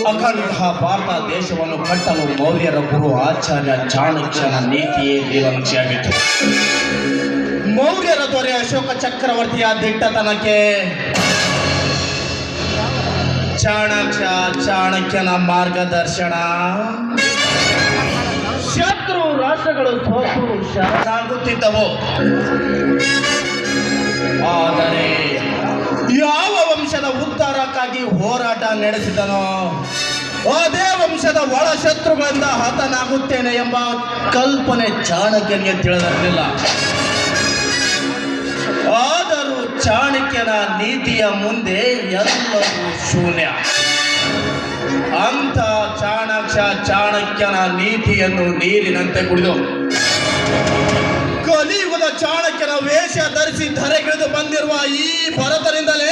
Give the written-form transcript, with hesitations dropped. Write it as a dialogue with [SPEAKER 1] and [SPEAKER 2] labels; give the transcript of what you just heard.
[SPEAKER 1] ಅಖಂಡ ಭಾರತ ದೇಶವನ್ನು ಕಟ್ಟಲು ಮೌರ್ಯರ ಗುರು ಆಚಾರ್ಯ ಚಾಣಕ್ಯನ ನೀತಿಯೇ ದೇವನಕ್ಷೆಯಾಗಿತ್ತು. ಮೌರ್ಯರ ದೊರೆ ಅಶೋಕ ಚಕ್ರವರ್ತಿಯ ದಿಟ್ಟತನಕ್ಕೆ ಚಾಣಕ್ಯನ ಮಾರ್ಗದರ್ಶನ. ಶತ್ರು ರಾಷ್ಟ್ರಗಳು ಸೋತು ಶರಣಾಗುತ್ತಿದ್ದವು. ಆದರೆ ಯಾವ ವಂಶದ ಉದ್ಧಾರಕ್ಕಾಗಿ ಹೋರಾಟ ನಡೆಸಿದನೋ ಅದೇ ವಂಶದ ಒಳ ಶತ್ರುಗಳಿಂದ ಹತನಾಗುತ್ತೇನೆ ಎಂಬ ಕಲ್ಪನೆ ಚಾಣಕ್ಯನಿಗೆ ತಿಳಿದಿರಲಿಲ್ಲ. ಆದರೂ ಚಾಣಕ್ಯನ ನೀತಿಯ ಮುಂದೆ ಎಲ್ಲವೂ ಶೂನ್ಯ. ಅಂತ ಚಾಣಕ್ಯನ ನೀತಿಯನ್ನು ನೀರಿನಂತೆ ಕುಡಿದು ಕಲಿಯುಗದ ಚಾಣಕ್ಯನ ವೇಷ ಧರಿಸಿ ಧರೆಗಿಳಿದು ಬಂದಿರುವ ಈ ಭರತನಿಂದಲೇ